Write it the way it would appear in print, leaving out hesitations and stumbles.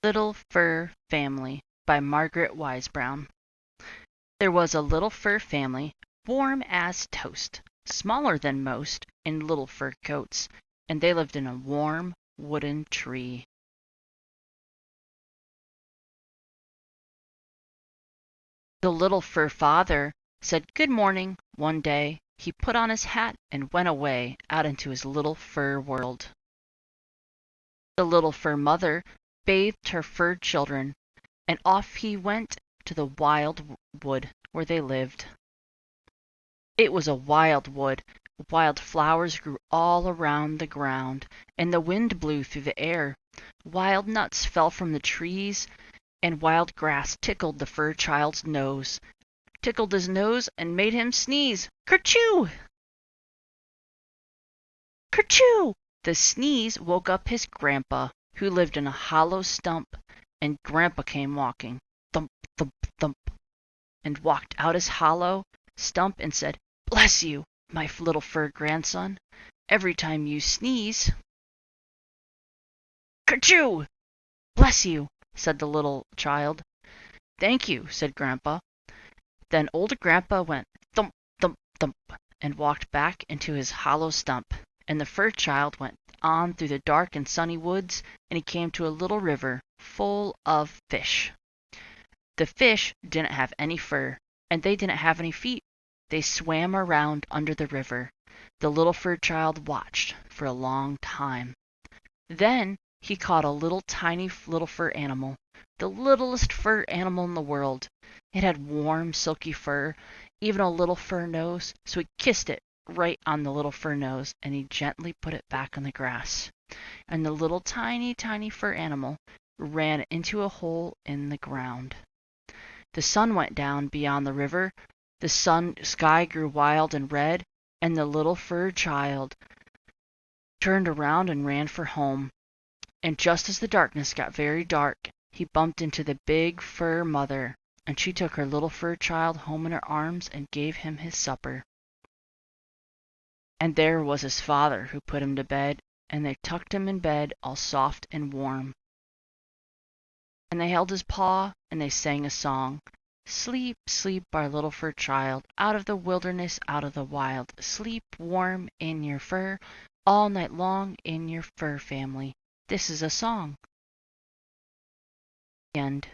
Little Fur Family by Margaret Wise Brown. There was a little fur family, warm as toast, smaller than most, in little fur coats, and they lived in a warm wooden tree. The little fur father said good morning one day. He put on his hat and went away out into his little fur world. The little fur mother bathed her fur children, and off he went to the wild wood where they lived. It was a wild wood. Wild flowers grew all around the ground, and the wind blew through the air. Wild nuts fell from the trees, and wild grass tickled the fur child's nose, tickled his nose and made him sneeze. Kerchoo! Kerchoo! The sneeze woke up his grandpa, who lived in a hollow stump, and grandpa came walking, thump, thump, thump, and walked out his hollow stump and said, "Bless you, my little fur grandson, every time you sneeze." Kerchoo! Bless you, said the little child. Thank you, said grandpa. Then old grandpa went thump, thump, thump, and walked back into his hollow stump, and the fur child went on through the dark and sunny woods, and he came to a little river full of fish. The fish didn't have any fur, and they didn't have any feet. They swam around under the river. The little fur child watched for a long time. Then he caught a little tiny little fur animal, the littlest fur animal in the world. It had warm, silky fur, even a little fur nose, so he kissed it right on the little fur nose, and he gently put it back on the grass. And the little tiny, tiny fur animal ran into a hole in the ground. The sun went down beyond the river. The sky grew wild and red, and the little fur child turned around and ran for home. And just as the darkness got very dark, he bumped into the big fur mother, and she took her little fur child home in her arms and gave him his supper. And there was his father, who put him to bed, and they tucked him in bed all soft and warm. And they held his paw, and they sang a song. Sleep, sleep, our little fur child, out of the wilderness, out of the wild. Sleep warm in your fur, all night long in your fur family. This is a song. The end.